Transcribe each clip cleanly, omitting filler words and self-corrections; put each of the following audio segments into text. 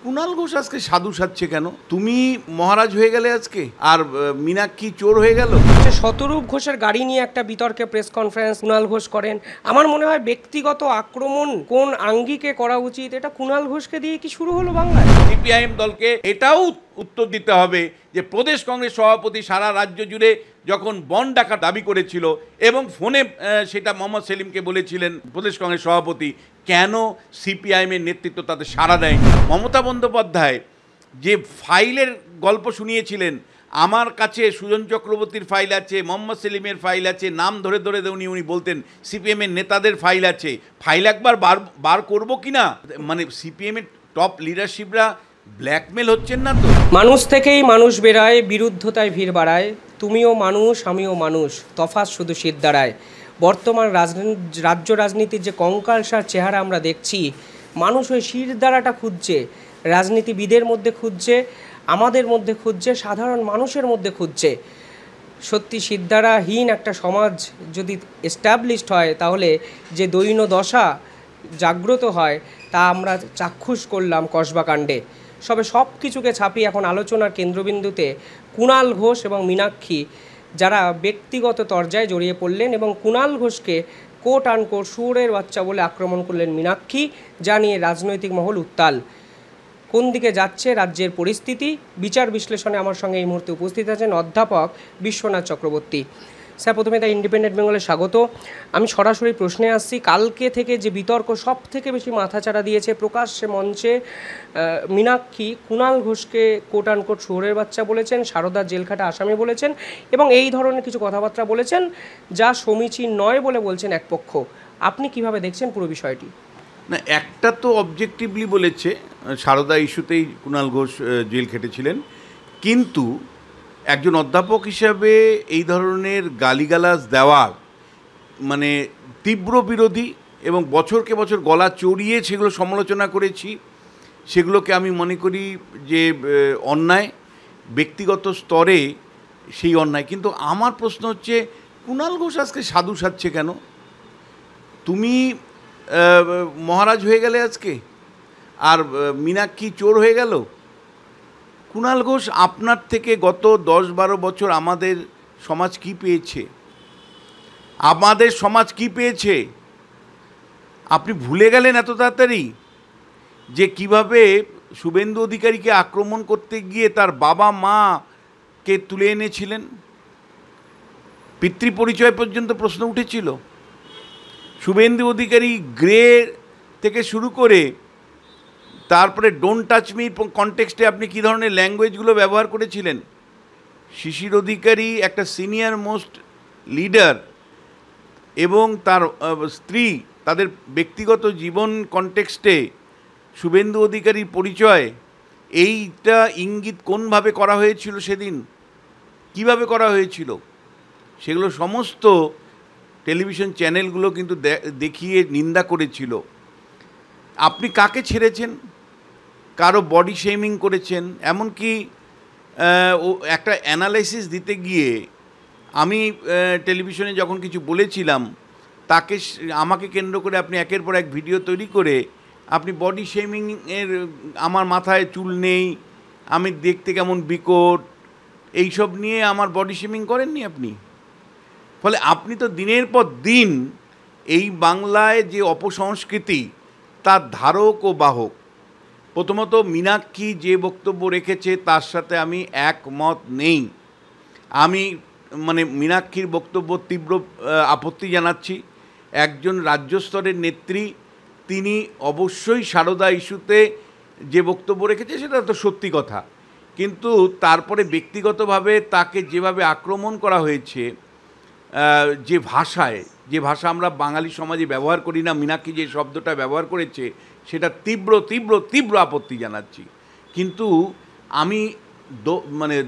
কুণাল ঘোষ আজকে সাধু সাজছে কেন? তুমি মহারাজ হয়ে গেলে আজকে, আর মীনাক্ষী চোর হয়ে গেল। শতরূপ ঘোষের গাড়ি নিয়ে একটা বিতর্কে প্রেস কনফারেন্স কুণাল ঘোষ করেন। আমার মনে হয় ব্যক্তিগত আক্রমণ কোন আঙ্গিকে করা উচিত, এটা কুণাল ঘোষকে দিয়ে কি শুরু হলো বাংলায়? সিপিআইএম দলকে এটাও উত্তর দিতে হবে যে প্রদেশ কংগ্রেস সভাপতি সারা রাজ্য জুড়ে যখন বন্ড ডাকা দাবি করেছিল এবং ফোনে সেটা মোহাম্মদ সেলিমকে বলেছিলেন প্রদেশ কংগ্রেস সভাপতি, কেন সিপিআইএমের নেতৃত্ব তাতে সাড়া দেয়নি? মমতা বন্দ্যোপাধ্যায় যে ফাইলের গল্প শুনিয়েছিলেন, আমার কাছে সুজন চক্রবর্তীর ফাইল আছে, মোহাম্মদ সেলিমের ফাইল আছে, নাম ধরে ধরে উনি বলতেন সিপিএমের নেতাদের ফাইল আছে, ফাইল একবার বার করবো কি না? মানে সিপিএমের টপ লিডারশিপরা ব্ল্যাকমেল হচ্ছেন না তো? মানুষ থেকেই মানুষ বেরায়, বিরুদ্ধতায় ভিড় বাড়ায়। তুমিও মানুষ, আমিও মানুষ, তফাৎ শুধু শীত দাঁড়ায়। বর্তমান রাজ্য রাজনীতির যে কঙ্কালসার চেহারা আমরা দেখছি, মানুষ ওই শিরদাঁড়াটা খুঁজছে, রাজনীতিবিদের মধ্যে খুঁজছে, আমাদের মধ্যে খুঁজছে, সাধারণ মানুষের মধ্যে খুঁজছে। সত্যি শিরদাঁড়াহীন একটা সমাজ যদি এস্টাবলিশড হয়, তাহলে যে দৈন্য দশা জাগ্রত হয় তা আমরা চাক্ষুষ করলাম কসবাকাণ্ডে। সব কিছুকে ছাপিয়ে এখন আলোচনার কেন্দ্রবিন্দুতে কুণাল ঘোষ এবং মীনাক্ষী, যারা ব্যক্তিগত তরজায় জড়িয়ে পড়লেন এবং কুণাল ঘোষকে কোট আনকোট শুয়োরের বাচ্চা বলে আক্রমণ করলেন মীনাক্ষী, যা নিয়ে রাজনৈতিক মহল উত্তাল। কোন দিকে যাচ্ছে রাজ্যের পরিস্থিতি, বিচার বিশ্লেষণে আমার সঙ্গে এই মুহূর্তে উপস্থিত আছেন অধ্যাপক বিশ্বনাথ চক্রবর্তী। স্যার, প্রথমে দ্য ইন্ডিপেন্ডেন্ট বেঙ্গলে স্বাগত। আমি সরাসরি প্রশ্নে আসছি। কালকে থেকে যে বিতর্ক সব থেকে বেশি মাথাচাড়া দিয়েছে, প্রকাশ্যে মঞ্চে মীনাক্ষী কুণাল ঘোষকে কোট আনকোট শুয়োরের বাচ্চা বলেছেন, সারদার জেলখাটা আসামি বলেছেন এবং এই ধরনের কিছু কথাবার্তা বলেছেন যা সমীচীন নয় বলে বলছেন এক পক্ষ। আপনি কিভাবে দেখছেন পুরো বিষয়টি? না, একটা তো অবজেক্টিভলি বলেছে, সারদা ইস্যুতেই কুণাল ঘোষ জেল খেটেছিলেন, কিন্তু একজন অধ্যাপক হিসাবে এই ধরনের গালিগালাজ দেওয়ার মানে তীব্র বিরোধী, এবং বছরকে বছর গলা চড়িয়ে সেগুলো সমালোচনা করেছি। সেগুলোকে আমি মনে করি যে অন্যায়, ব্যক্তিগত স্তরে সেই অন্যায়। কিন্তু আমার প্রশ্ন হচ্ছে, কুণাল ঘোষ আজকে সাধু সাজছে কেন? তুমি মহারাজ হয়ে গেলে আজকে, আর মীনাক্ষী চোর হয়ে গেল। কুণাল ঘোষ আপনার থেকে গত 10-12 বছর আমাদের সমাজ কি পেয়েছে? আমাদের সমাজ কি পেয়েছে আপনি ভুলে গেলেন এত তাড়াতাড়ি? যে কিভাবে শুভেন্দু অধিকারীকে আক্রমণ করতে গিয়ে তার বাবা মাকে তুলে এনেছিলেন, পিতৃ পরিচয় পর্যন্ত প্রশ্ন উঠেছিল। শুভেন্দু অধিকারী গ্রে থেকে শুরু করে তারপরে ডোন্ট টাচ মি কনটেক্সটে আপনি কী ধরনের ল্যাঙ্গুয়েজগুলো ব্যবহার করেছিলেন। শিশির অধিকারী একটা সিনিয়র মোস্ট লিডার এবং তার স্ত্রী, তাদের ব্যক্তিগত জীবন কনটেক্সটে শুভেন্দু অধিকারীর পরিচয়, এইটা ইঙ্গিত কোনভাবে করা হয়েছিল সেদিন, কিভাবে করা হয়েছিল, সেগুলো সমস্ত টেলিভিশন চ্যানেলগুলো কিন্তু দেখিয়ে নিন্দা করেছিল। আপনি কাকে ছেড়েছেন? কারো বডি শেমিং করেছেন, এমনকি একটা অ্যানালাইসিস দিতে গিয়ে আমি টেলিভিশনে যখন কিছু বলেছিলাম, তাকে আমাকে কেন্দ্র করে আপনি একের পর এক ভিডিও তৈরি করে আপনি বডি শেমিংয়ের, আমার মাথায় চুল নেই, আমি দেখতে কেমন বিকট, এইসব নিয়ে আমার বডি শেমিং করেননি আপনি। ফলে আপনি তো দিনের পর দিন এই বাংলায় যে অপসংস্কৃতি তার ধারক ও বাহক। প্রথমত, মীনাক্ষী যে বক্তব্য রেখেছে তার সাথে আমি একমত নেই। আমি মীনাক্ষীর বক্তব্য তীব্র আপত্তি জানাচ্ছি। একজন রাজ্য স্তরের নেত্রী, তিনি অবশ্যই সারদা ইস্যুতে যে বক্তব্য রেখেছে সেটা তো সত্যি কথা, কিন্তু তারপরে ব্যক্তিগতভাবে তাকে যেভাবে আক্রমণ করা হয়েছে, যে ভাষা আমরা বাঙালি সমাজে ব্যবহার করি না, মীনাক্ষী যে শব্দটা ব্যবহার করেছে সেটা তীব্র তীব্র তীব্র আপত্তি জানাচ্ছি। কিন্তু আমি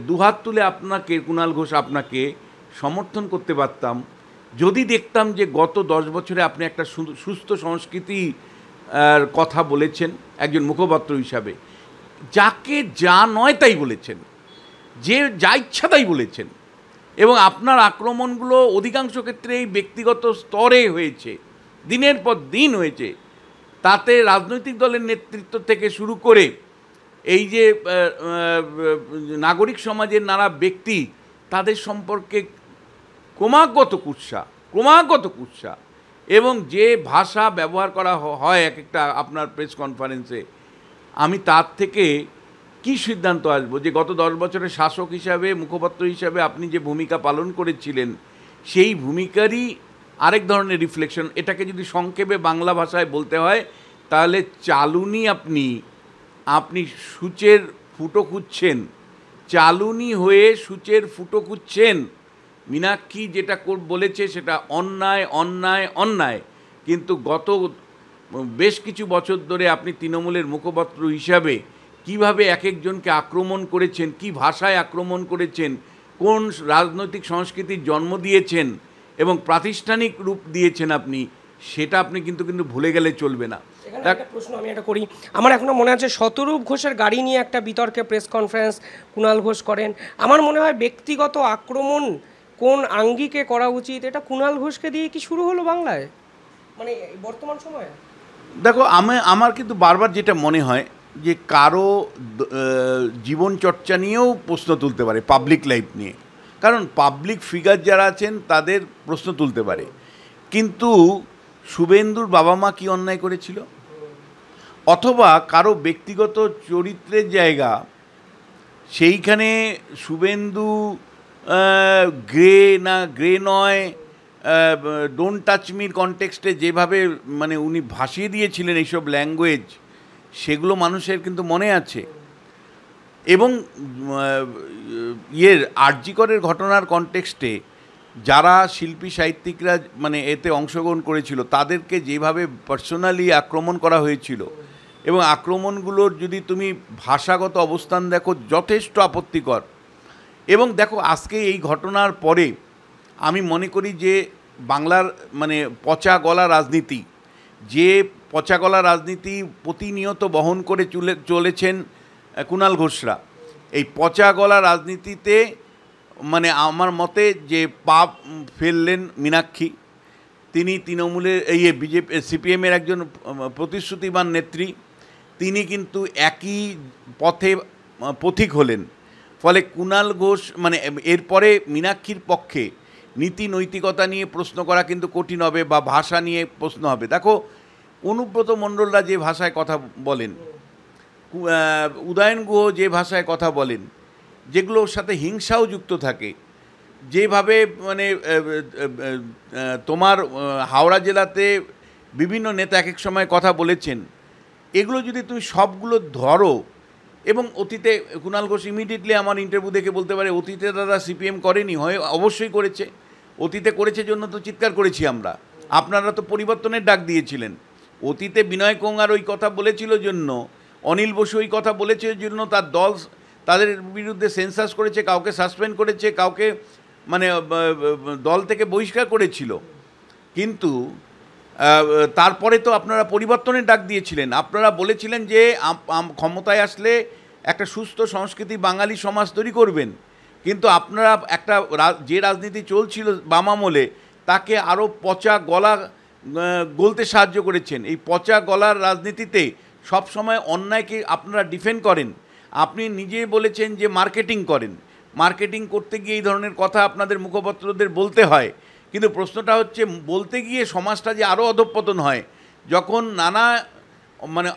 দুহাত তুলে আপনাকে, কুণাল ঘোষ, আপনাকে সমর্থন করতে পারতাম যদি দেখতাম যে গত 10 বছরে আপনি একটা সুস্থ সংস্কৃতি কথা বলেছেন একজন মুখপাত্র হিসাবে, যাকে যা নয় তাই বলেছেন, যে যা ইচ্ছা তাই বলেছেন, এবং আপনার আক্রমণগুলো অধিকাংশ ক্ষেত্রেই ব্যক্তিগত স্তরে হয়েছে, দিনের পর দিন হয়েছে। তাতে রাজনৈতিক দলের নেতৃত্ব থেকে শুরু করে এই যে নাগরিক সমাজের নানা ব্যক্তি তাদের সম্পর্কে ক্রমাগত কুৎসা এবং যে ভাষা ব্যবহার করা হয় এক একটা আপনার প্রেস কনফারেন্সে, আমি তার থেকে কি সিদ্ধান্ত আসবো যে গত 10 বছরের শাসক হিসাবে, মুখপাত্র হিসাবে আপনি যে ভূমিকা পালন করেছিলেন সেই ভূমিকারই আরেক ধরনের রিফ্লেকশন। এটাকে যদি সংক্ষেপে বাংলা ভাষায় বলতে হয় তাহলে চালুনি আপনি সূচের ফুটো খুঁজছেন, চালুনি হয়ে সূচের ফুটো খুঁজছেন। মীনাক্ষী যেটা বলেছে সেটা অন্যায়, কিন্তু গত বেশ কিছু বছর ধরে আপনি তৃণমূলের মুখপাত্র হিসাবে কিভাবে এক একজনকে আক্রমণ করেছেন, কি ভাষায় আক্রমণ করেছেন, কোন রাজনৈতিক সংস্কৃতির জন্ম দিয়েছেন এবং প্রাতিষ্ঠানিক রূপ দিয়েছেন আপনি, সেটা আপনি কিন্তু ভুলে গেলে চলবে না। একটা প্রশ্ন আমি এটা করি, আমার এখনো মনে আছে শতরূপ ঘোষের গাড়ি নিয়ে একটা বিতর্কে প্রেস কনফারেন্স কুণাল ঘোষ করেন। আমার মনে হয় ব্যক্তিগত আক্রমণ কোন আঙ্গিকে করা উচিত, এটা কুণাল ঘোষকে দিয়ে কি শুরু হলো বাংলায়, মানে বর্তমান সময়ে? দেখো, আমার কিন্তু বারবার যেটা মনে হয় যে কারো জীবন চর্চা নিয়েও প্রশ্ন তুলতে পারে, পাবলিক লাইফ নিয়ে, কারণ পাবলিক ফিগার যারা আছেন তাদের প্রশ্ন তুলতে পারে। কিন্তু শুভেন্দুর বাবা মা কি অন্যায় করেছিল, অথবা কারো ব্যক্তিগত চরিত্রের জায়গা, সেইখানে শুভেন্দু গ্রে নয়, ডোন্ট টাচ মির কনটেক্সটে যেভাবে মানে উনি ভাসিয়ে দিয়েছিলেন এইসব ল্যাঙ্গুয়েজ, সেগুলো মানুষের কিন্তু মনে আছে। এবং আরজি করের ঘটনার কনটেক্সটে যারা শিল্পী সাহিত্যিকরা মানে এতে অংশগ্রহণ করেছিল তাদেরকে যেভাবে পার্সোনালি আক্রমণ করা হয়েছিল, এবং আক্রমণগুলোর যদি তুমি ভাষাগত অবস্থান দেখো যথেষ্ট আপত্তিকর। এবং দেখো, আজকে এই ঘটনার পরে আমি মনে করি যে বাংলার মানে পচা গলা রাজনীতি, যে পচা গলা রাজনীতি প্রতিনিয়ত বহন করে চলেছেন কুণাল ঘোষরা, এই পচা গলা রাজনীতিতে মানে আমার মতে যে পাপ ফেললেন মীনাক্ষী, তিনি তৃণমূলের সিপিএমের একজন প্রতিশ্রুতিবান নেত্রী, তিনি কিন্তু একই পথিক হলেন। ফলে কুণাল ঘোষ মানে এরপরে মীনাক্ষীর পক্ষে নীতি নৈতিকতা নিয়ে প্রশ্ন করা কিন্তু কঠিন হবে, বা ভাষা নিয়ে প্রশ্ন হবে। দেখো, অনুব্রত মণ্ডলরা যে ভাষায় কথা বলেন, উদয়ন গুহ যে ভাষায় কথা বলেন, যেগুলোর সাথে হিংসাও যুক্ত থাকে, যেভাবে মানে তোমার হাওড়া জেলাতে বিভিন্ন নেতা এক এক সময় কথা বলেছেন, এগুলো যদি তুমি সবগুলো ধরো, এবং অতীতে কুণাল ঘোষ ইমিডিয়েটলি আমার ইন্টারভিউ দেখে বলতে পারে অতীতে দাদা সিপিএম করেনি, হয় অবশ্যই করেছে, অতীতে করেছে জন্য তো চিৎকার করেছি আমরা, আপনারা তো পরিবর্তনের ডাক দিয়েছিলেন। অতীতে বিনয় কোঙ্গার ওই কথা বলেছিল জন্য, অনিল বসু ওই কথা বলেছে জন্য তার দল তাদের বিরুদ্ধে সেন্সাস করেছে, কাউকে সাসপেন্ড করেছে, কাউকে মানে দল থেকে বহিষ্কার করেছিল। কিন্তু তারপরে তো আপনারা পরিবর্তনের ডাক দিয়েছিলেন, আপনারা বলেছিলেন যে ক্ষমতায় আসলে একটা সুস্থ সংস্কৃতি বাঙালি সমাজ তৈরি করবেন। কিন্তু আপনারা একটা যে রাজনীতি চলছিল বাম আমলে, তাকে আরও পচা গলা গলতে সাহায্য করেছেন। এই পচা গলার রাজনীতিতে সবসময় অন্যায়কে আপনারা ডিফেন্ড করেন। আপনি নিজে বলেছেন যে মার্কেটিং করেন, মার্কেটিং করতে গিয়ে এই ধরনের কথা আপনাদের মুখপাত্রদের বলতে হয়। কিন্তু প্রশ্নটা হচ্ছে, বলতে গিয়ে সমাজটা যে আরও অধঃপতন হয়, যখন নানা মানে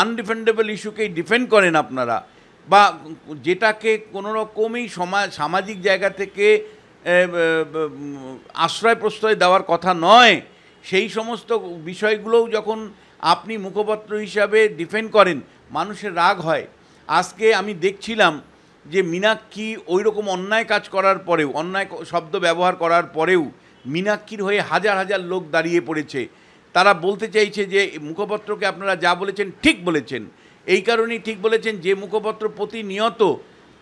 আনডিফেন্ডেবল ইস্যুকেই ডিফেন্ড করেন আপনারা, বা যেটাকে কোনো রকমই সামাজিক জায়গা থেকে আশ্রয় প্রশ্রয় দেওয়ার কথা নয়, সেই সমস্ত বিষয়গুলোও যখন আপনি মুখপাত্র হিসাবে ডিফেন্ড করেন, মানুষের রাগ হয়। আজকে আমি দেখছিলাম যে মীনাক্ষী ওই রকম অন্যায় কাজ করার পরেও, অন্যায় শব্দ ব্যবহার করার পরেও মীনাক্ষীর হয়ে হাজার হাজার লোক দাঁড়িয়ে পড়েছে। তারা বলতে চাইছে যে মুখপত্রকে আপনারা যা বলেছেন ঠিক বলেছেন। এই কারণেই ঠিক বলেছেন যে মুখপত্র প্রতিনিয়ত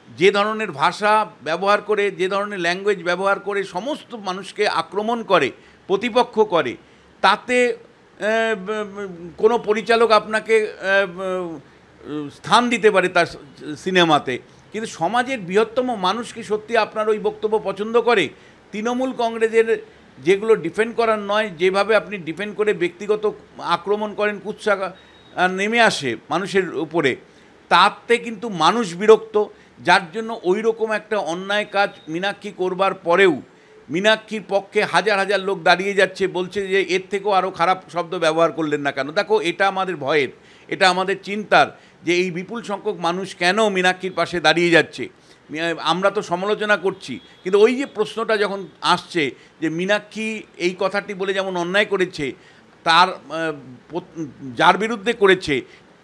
যে ধরনের ভাষা ব্যবহার করে, যে ধরনের ল্যাঙ্গুয়েজ ব্যবহার করে সমস্ত মানুষকে আক্রমণ করে, প্রতিপক্ষ করে, তাতে কোনো পরিচালক আপনাকে স্থান দিতে পারে তার সিনেমাতে, কিন্তু সমাজের বৃহত্তম মানুষ কি সত্যি আপনার ওই বক্তব্য পছন্দ করে? তৃণমূল কংগ্রেসের যেগুলো ডিফেন্ড করার নয়, যেভাবে আপনি ডিফেন্ড করে ব্যক্তিগত আক্রমণ করেন, কুৎসা নেমে আসে মানুষের উপরে, তাতে কিন্তু মানুষ বিরক্ত, যার জন্য ওই রকম একটা অন্যায় কাজ মীনাক্ষী করবার পরেও মীনাক্ষীর পক্ষে হাজার হাজার লোক দাঁড়িয়ে যাচ্ছে, বলছে যে এর থেকেও আরও খারাপ শব্দ ব্যবহার করলেন না কেন। দেখো, এটা আমাদের ভয়ের, এটা আমাদের চিন্তার, যে এই বিপুল সংখ্যক মানুষ কেন মীনাক্ষীর পাশে দাঁড়িয়ে যাচ্ছে। আমরা তো সমালোচনা করছি, কিন্তু ওই যে প্রশ্নটা যখন আসছে যে মীনাক্ষী এই কথাটি বলে যেমন অন্যায় করেছে, তার যার বিরুদ্ধে করেছে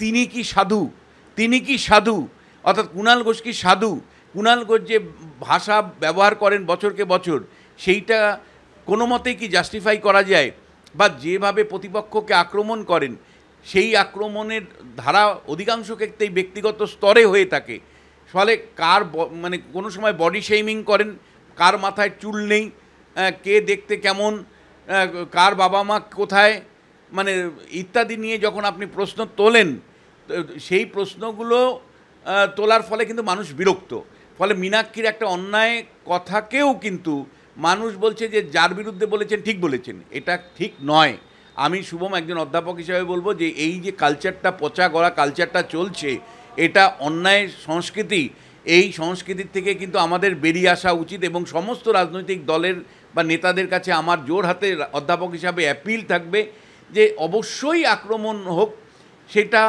তিনি কি সাধু, তিনি কি সাধু, অর্থাৎ কুণাল ঘোষ কি সাধু? কুণাল ঘোষ যে ভাষা ব্যবহার করেন বছরকে বছর, সেইটা কোনো মতেই কি জাস্টিফাই করা যায়? বা যেভাবে প্রতিপক্ষকে আক্রমণ করেন, সেই আক্রমণের ধারা অধিকাংশ ক্ষেত্রেই ব্যক্তিগত স্তরে হয়ে থাকে। ফলে কার মানে কোনো সময় বডি শেমিং করেন, কার মাথায় চুল নেই, কে দেখতে কেমন, কার বাবা মা কোথায়, মানে ইত্যাদি নিয়ে যখন আপনি প্রশ্ন তোলেন, সেই প্রশ্নগুলো তোলার ফলে কিন্তু মানুষ বিরক্ত। ফলে মীনাক্ষীর একটা অন্যায় কথাকেও কিন্তু মানুষ বলছে যে যার বিরুদ্ধে বলেছেন ঠিক বলেছেন, এটা ঠিক নয়। আমি শুভম একজন অধ্যাপক হিসাবে বলবো যে এই যে কালচারটা, পচা গড়া কালচারটা চলছে, এটা অন্যায় সংস্কৃতি। এই সংস্কৃতির থেকে কিন্তু আমাদের বেরিয়ে আসা উচিত, এবং সমস্ত রাজনৈতিক দলের বা নেতাদের কাছে আমার জোর হাতে অধ্যাপক হিসাবে অ্যাপিল থাকবে যে অবশ্যই আক্রমণ হোক, সেটা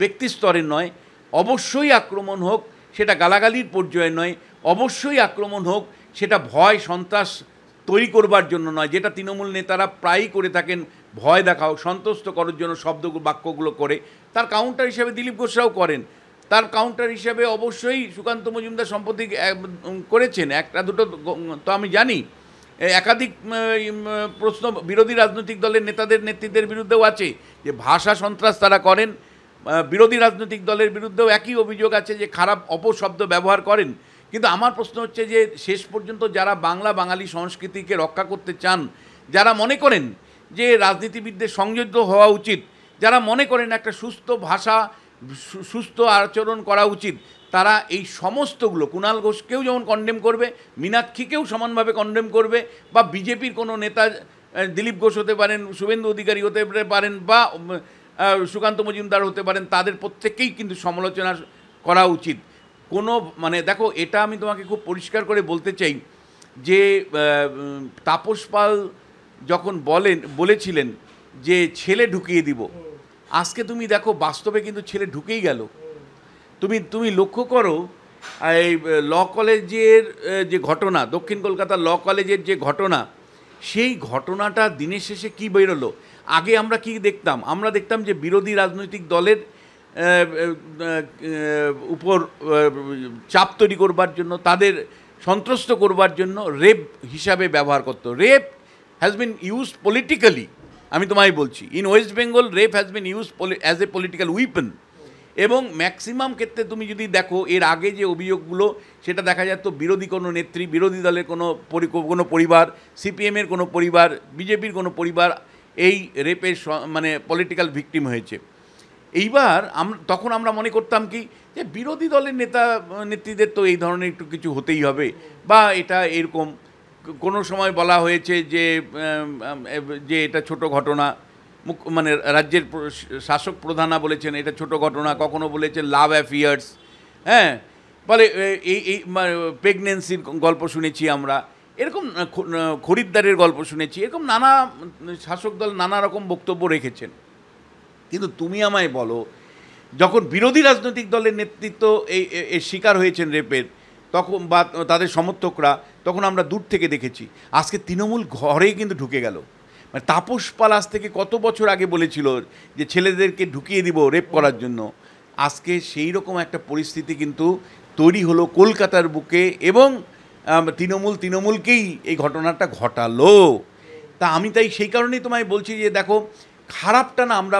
ব্যক্তি স্তরের নয়, অবশ্যই আক্রমণ হোক সেটা গালাগালির পর্যায়ে নয়, অবশ্যই আক্রমণ হোক সেটা ভয় সন্ত্রাস তৈরি করবার জন্য নয়, যেটা তৃণমূল নেতারা প্রায়ই করে থাকেন, ভয় দেখাও, সন্তুষ্ট করার জন্য শব্দ বাক্যগুলো করে। তার কাউন্টার হিসেবে দিলীপ ঘোষরাও করেন, তার কাউন্টার হিসেবে অবশ্যই সুকান্ত মজুমদার সম্প্রতি করেছেন, একটা দুটো তো আমি জানি, একাধিক প্রশ্ন বিরোধী রাজনৈতিক দলের নেতাদের নেতৃত্বের বিরুদ্ধেও আছে যে ভাষা সন্ত্রাস তারা করেন। বিরোধী রাজনৈতিক দলের বিরুদ্ধেও একই অভিযোগ আছে যে খারাপ অপশব্দ ব্যবহার করেন। কিন্তু আমার প্রশ্ন হচ্ছে যে শেষ পর্যন্ত যারা বাঙালি সংস্কৃতিকে রক্ষা করতে চান, যারা মনে করেন যে রাজনীতিবিদদের সংযত হওয়া উচিত, যারা মনে করেন একটা সুস্থ ভাষা, সুস্থ আচরণ করা উচিত, তারা এই সমস্তগুলো, কুণাল ঘোষকেও যেমন কন্ডেম করবে, মীনাক্ষীকেও সমানভাবে কন্ডেম করবে, বা বিজেপির কোনো নেতা, দিলীপ ঘোষ হতে পারেন, শুভেন্দু অধিকারী হতে পারেন, বা সুকান্ত মজুমদার হতে পারেন, তাদের প্রত্যেককেই কিন্তু সমালোচনা করা উচিত। কোনো মানে দেখো, এটা আমি তোমাকে খুব পরিষ্কার করে বলতে চাই যে তাপস পাল যখন বলেছিলেন যে ছেলে ঢুকিয়ে দিব, আজকে তুমি দেখো বাস্তবে কিন্তু ছেলে ঢুকেই গেল। তুমি লক্ষ্য করো, এই ল কলেজের যে ঘটনা, দক্ষিণ কলকাতা ল কলেজের যে ঘটনা, সেই ঘটনাটা দিনের শেষে কী বেরোলো? আগে আমরা কি দেখতাম? আমরা দেখতাম যে বিরোধী রাজনৈতিক দলের উপর চাপ তৈরি করবার জন্য, তাদের সন্ত্রস্ত করবার জন্য রেপ হিসাবে ব্যবহার করতো। Rape has been used politically, আমি তোমায় বলছি, in West Bengal rape has been used as a political weapon. এবং ম্যাক্সিমাম ক্ষেত্রে তুমি যদি দেখো, এর আগে যে অভিযোগগুলো, সেটা দেখা যেত বিরোধী কোনো নেত্রী, বিরোধী দলের কোনো পরিবার, সিপিএমের কোনো পরিবার, বিজেপির কোনো পরিবার এই রেপের মানে পলিটিক্যাল ভিকটিম হয়েছে। এইবার তখন আমরা মনে করতাম কি, যে বিরোধী দলের নেত্রীদের তো এই ধরনের একটু কিছু হতেই হবে, বা এটা এরকম। কোনো সময় বলা হয়েছে যে এটা ছোট ঘটনা, মানে রাজ্যের শাসক প্রধানা বলেছেন এটা ছোট ঘটনা, কখনো বলেছেন লাভ অ্যাফেয়ার্স, হ্যাঁ, বলে এই প্রেগনেন্সির গল্প শুনেছি আমরা, এরকম খরিদ্দারের গল্প শুনেছি, এরকম নানা শাসক দল নানা রকম বক্তব্য রেখেছেন। কিন্তু তুমি আমায় বলো, যখন বিরোধী রাজনৈতিক দলের নেতৃত্ব এই শিকার হয়েছেন রেপের, তখন বা তাদের সমর্থকরা, তখন আমরা দূর থেকে দেখেছি। আজকে তৃণমূল ঘরেই কিন্তু ঢুকে গেল। মানে তাপস পাল আজ থেকে কত বছর আগে বলেছিল যে ছেলেদেরকে ঢুকিয়ে দিব রেপ করার জন্য, আজকে সেই রকম একটা পরিস্থিতি কিন্তু তৈরি হলো কলকাতার বুকে, এবং তৃণমূলকেই এই ঘটনাটা ঘটালো। তা আমি তাই সেই কারণেই তোমায় বলছি যে দেখো, খারাপটা না আমরা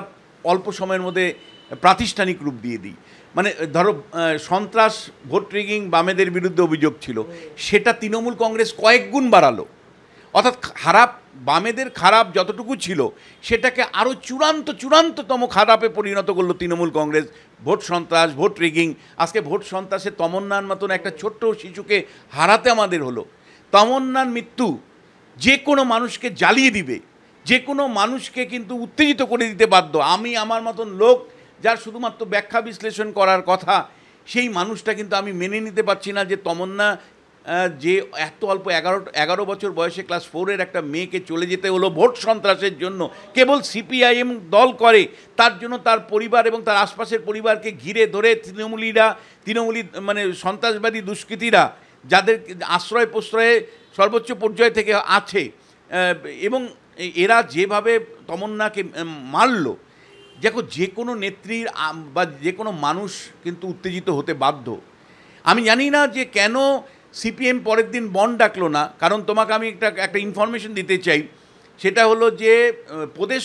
অল্প সময়ের মধ্যে প্রাতিষ্ঠানিক রূপ দিয়ে দিই। মানে ধরো সন্ত্রাস, ভোট রিগিং বামেদের বিরুদ্ধে অভিযোগ ছিল, সেটা তৃণমূল কংগ্রেস কয়েক গুণ বাড়ালো। অর্থাৎ বামেদের খারাপ যতটুকু ছিল, সেটাকে আরও চূড়ান্ততম খারাপে পরিণত করলো তৃণমূল কংগ্রেস। ভোট সন্ত্রাস, ভোট রিগিং, আজকে ভোট সন্ত্রাসে তমন্নার মতন একটা ছোট্ট শিশুকে হারাতে আমাদের হলো। তমন্নার মৃত্যু যে কোনো মানুষকে জ্বালিয়ে দিবে, যে কোনো মানুষকে কিন্তু উত্তেজিত করে দিতে বাধ্য। আমি আমার মতন লোক যার শুধুমাত্র ব্যাখ্যা বিশ্লেষণ করার কথা, সেই মানুষটা কিন্তু আমি মেনে নিতে পারছি না যে তমন্না যে এত অল্প 11 বছর বয়সে ক্লাস 4-এর একটা মেয়েকে চলে যেতে হলো ভোট সন্ত্রাসের জন্য, কেবল সিপিআইএম দল করে, তার জন্য তার পরিবার এবং তার আশপাশের পরিবারকে ঘিরে ধরে তৃণমূলী মানে সন্ত্রাসবাদী দুষ্কৃতীরা যাদের আশ্রয় প্রশ্রয়ে সর্বোচ্চ পর্যায় থেকে আছে, এবং এরা যেভাবে তমন্নাকে মারল, দেখো যে কোনো নেত্রীর বা যে কোনো মানুষ কিন্তু উত্তেজিত হতে বাধ্য। আমি জানি না যে কেন সিপিএম পরের দিন বনড ডাকলো না, কারণ তোমাকে আমি একটা ইনফরমেশন দিতে চাই। সেটা হলো যে প্রদেশ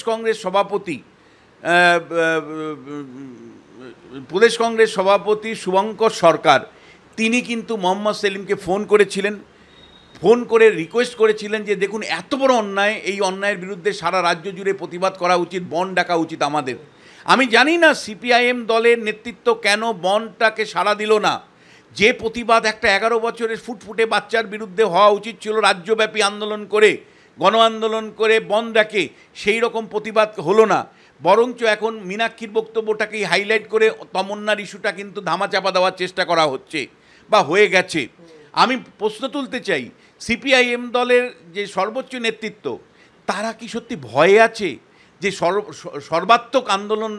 কংগ্রেস সভাপতি শুভঙ্কর সরকার, তিনি কিন্তু মোহাম্মদ সেলিমকে ফোন করেছিলেন, ফোন করে রিকোয়েস্ট করেছিলেন যে দেখুন এত বড় অন্যায়, এই অন্যায়ের বিরুদ্ধে সারা রাজ্য জুড়ে প্রতিবাদ করা উচিত, বনড ডাকা উচিত আমাদের। আমি জানি না সিপিআইএম দলের নেতৃত্ব কেন বনডটাকে সাড়া দিল না। যে প্রতিবাদ একটা 11 বছরের ফুটফুটে বাচ্চার বিরুদ্ধে হওয়া উচিত ছিল রাজ্যব্যাপী আন্দোলন করে, গণ আন্দোলন করে বনড ডাকে, সেই রকম প্রতিবাদ হলো না। বরঞ্চ এখন মীনাক্ষীর বক্তব্যটাকেই হাইলাইট করে তমন্নার ইস্যুটা কিন্তু ধামাচাপা দেওয়ার চেষ্টা করা হচ্ছে বা হয়ে গেছে। আমি প্রশ্ন তুলতে চাই, সিপিআইএম দলের যে সর্বোচ্চ নেতৃত্ব, তারা কি সত্যি ভয়ে আছে যে সর্বাত্মক আন্দোলন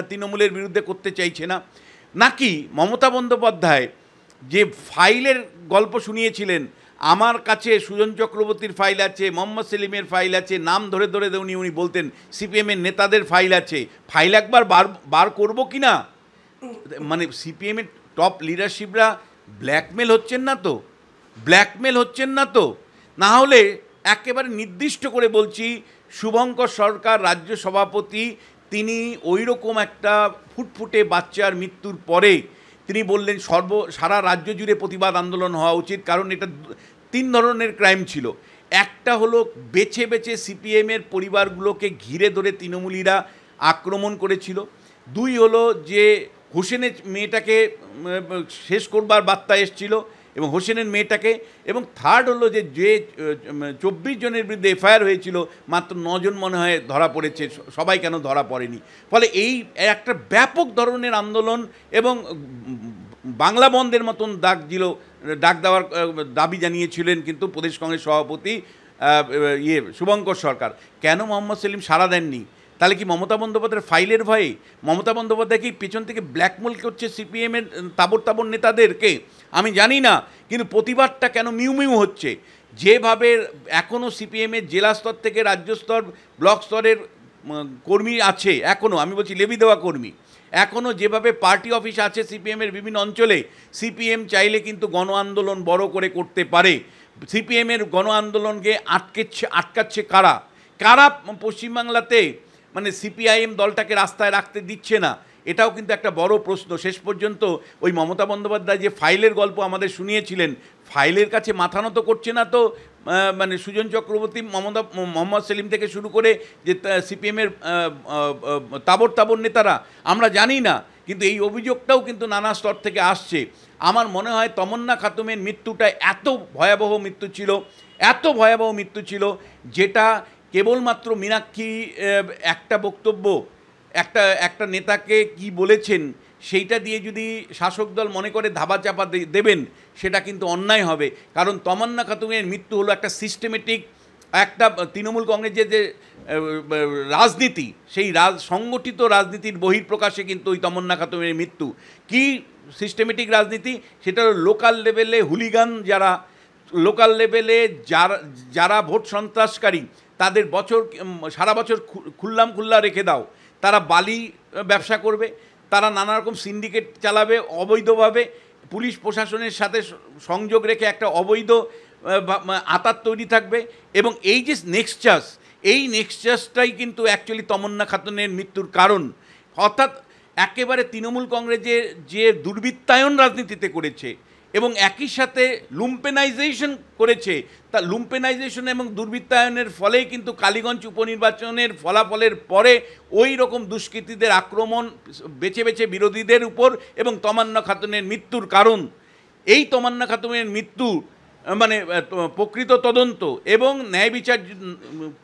তৃণমূলের বিরুদ্ধে করতে চাইছে না? নাকি মমতা বন্দ্যোপাধ্যায় যে ফাইলের গল্প শুনিয়েছিলেন, আমার কাছে সুজন চক্রবর্তীর ফাইল আছে, মোহাম্মদ সেলিমের ফাইল আছে, নাম ধরে ধরে উনি বলতেন সিপিএমের নেতাদের ফাইল আছে, ফাইল একবার বার করবো কি না? মানে সিপিএমের টপ লিডারশিপরা ব্ল্যাকমেল হচ্ছেন না তো? না হলে একেবারে নির্দিষ্ট করে বলছি, শুভঙ্কর সরকার রাজ্য সভাপতি, তিনি ওই রকম একটা ফুটফুটে বাচ্চার মৃত্যুর পরে তিনি বললেন সারা রাজ্য জুড়ে প্রতিবাদ আন্দোলন হওয়া উচিত, কারণ এটা 3 ধরনের ক্রাইম ছিল। একটা হলো বেছে বেছে সিপিএমের পরিবারগুলোকে ঘিরে ধরে তৃণমূলীরা আক্রমণ করেছিল। 2 হলো যে হোসেনের মেয়েটাকে শেষ করবার বার্তা এসেছিল এবং হোসেনের মেয়েটাকে, এবং 3rd হলো যে 24 জনের বিরুদ্ধে এফআইআর হয়েছিল, মাত্র 9 জন মনে হয় ধরা পড়েছে, সবাই কেন ধরা পড়েনি। ফলে এই একটা ব্যাপক ধরনের আন্দোলন এবং বাংলা বন্ধের মতন ডাক দেওয়ার দাবি জানিয়েছিলেন কিন্তু প্রদেশ কংগ্রেস সভাপতি শুভঙ্কর সরকার। কেন মোহাম্মদ সেলিম সাড়া দেননি? তাহলে কি মমতা বন্দ্যোপাধ্যায়ের ফাইলের ভয়ে? মমতা বন্দ্যোপাধ্যায় কি পেছন থেকে ব্ল্যাকমেল করছে সিপিএমের তাবর নেতাদেরকে? আমি জানি না, কিন্তু প্রতিবাদটা কেন মিউ হচ্ছে? যেভাবে এখনও সিপিএমের জেলা স্তর থেকে রাজ্য স্তর, ব্লক স্তরের কর্মী আছে, এখনও আমি বলছি লেভি দেওয়া কর্মী, এখনও যেভাবে পার্টি অফিস আছে সিপিএমের বিভিন্ন অঞ্চলে, সিপিএম চাইলে কিন্তু গণ আন্দোলন বড় করে করতে পারে। সিপিএমের গণ আন্দোলনকে আটকাচ্ছে কারা পশ্চিমবাংলাতে মানে সিপিআইএম দলটাকে রাস্তায় রাখতে দিচ্ছে না? এটাও কিন্তু একটা বড় প্রশ্ন। শেষ পর্যন্ত ওই মমতা বন্দ্যোপাধ্যায় যে ফাইলের গল্প আমাদের শুনিয়েছিলেন, ফাইলের কাছে মাথা নত করছে না তো মানে সুজন চক্রবর্তী, মোহাম্মদ সেলিম থেকে শুরু করে যে সিপিএমের তাবর নেতারা, আমরা জানি না, কিন্তু এই অভিযোগটাও কিন্তু নানা স্তর থেকে আসছে। আমার মনে হয় তমন্না খাতুমের মৃত্যুটা এত ভয়াবহ মৃত্যু ছিল যেটা কেবলমাত্র মীনাক্ষী একটা বক্তব্য একটা নেতাকে কি বলেছেন সেইটা দিয়ে যদি শাসক দল মনে করে ধামাচাপা দেবেন, সেটা কিন্তু অন্যায় হবে। কারণ তমন্না খাতুমের মৃত্যু হলো একটা সিস্টেমেটিক, একটা তৃণমূল কংগ্রেসের যে রাজনীতি, সেই সংগঠিত রাজনীতির বহিঃপ্রকাশে কিন্তু ওই তমন্না খাতুমের মৃত্যু। কি সিস্টেমেটিক রাজনীতি? সেটা হলো লোকাল লেভেলে হুলিগান, লোকাল লেভেলে যারা ভোট সন্ত্রাসকারী, তাদের সারা বছর খুল্লা রেখে দাও, তারা বালি ব্যবসা করবে, তারা নানা রকম সিন্ডিকেট চালাবে অবৈধভাবে, পুলিশ প্রশাসনের সাথে সংযোগ রেখে একটা অবৈধ আতাত তৈরি থাকবে। এবং এই যে নেক্সচাসটাই কিন্তু অ্যাকচুয়ালি তমন্না খাতুনের মৃত্যুর কারণ। অর্থাৎ একেবারে তৃণমূল কংগ্রেসের যে দুর্বৃত্তায়ন রাজনীতিতে করেছে এবং একই সাথে লুম্পেনাইজেশন করেছে, তা লুম্পেনাইজেশন এবং দুর্বৃত্তায়নের ফলেই কিন্তু কালীগঞ্জ উপনির্বাচনের ফলাফলের পরে ওই রকম দুষ্কৃতীদের আক্রমণ বেছে বেছে বিরোধীদের উপর এবং তমন্না খাতুনের মৃত্যুর কারণ। এই তমন্না খাতুনের মৃত্যু মানে প্রকৃত তদন্ত এবং ন্যায় বিচার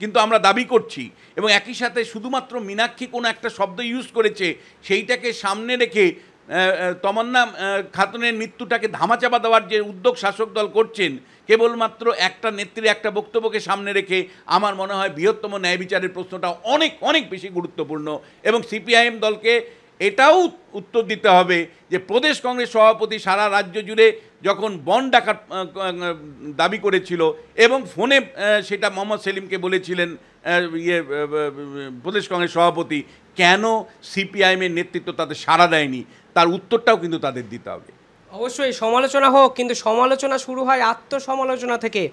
কিন্তু আমরা দাবি করছি, এবং একই সাথে শুধুমাত্র মীনাক্ষী কোনো একটা শব্দ ইউজ করেছে সেইটাকে সামনে রেখে তমন্না খাতুনের মৃত্যুটাকে ধামাচাপা দেওয়ার যে উদ্যোগ শাসক দল করছেন কেবলমাত্র একটা নেত্রীর একটা বক্তব্যকে সামনে রেখে, আমার মনে হয় বৃহত্তম ন্যায় বিচারের প্রশ্নটা অনেক অনেক বেশি গুরুত্বপূর্ণ। এবং সিপিআইএম দলকে এটাও উত্তর দিতে হবে যে প্রদেশ কংগ্রেস সভাপতি সারা রাজ্য জুড়ে যখন বন্ড ডাকার দাবি করেছিল এবং ফোনে সেটা মোহাম্মদ সেলিমকে বলেছিলেন প্রদেশ কংগ্রেস সভাপতি, কেন সিপিআইএমের নেতৃত্ব তাদের সাড়া দেয়নি, তার উত্তরটাও কিন্তু তাদের দিতে হবে। অবশ্যই সমালোচনা হোক, কিন্তু সমালোচনা শুরু হয় আত্মসমালোচনা থেকে,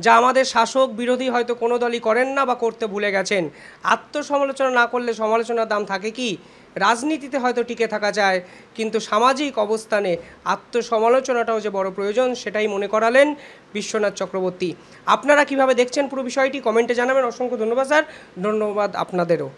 যা আমাদের শাসক বিরোধী হয়তো কোনো দলই করেন না বা করতে ভুলে গেছেন। আত্মসমালোচনা না করলে সমালোচনার দাম থাকে কি? রাজনীতিতে হয়তো টিকে থাকা যায়, কিন্তু সামাজিক অবস্থানে আত্মসমালোচনাটাও যে বড় প্রয়োজন সেটাই মনে করালেন বিশ্বনাথ চক্রবর্তী। আপনারা কিভাবে দেখছেন পুরো বিষয়টি কমেন্টে জানাবেন। অসংখ্য ধন্যবাদ স্যার, ধন্যবাদ আপনাদেরও।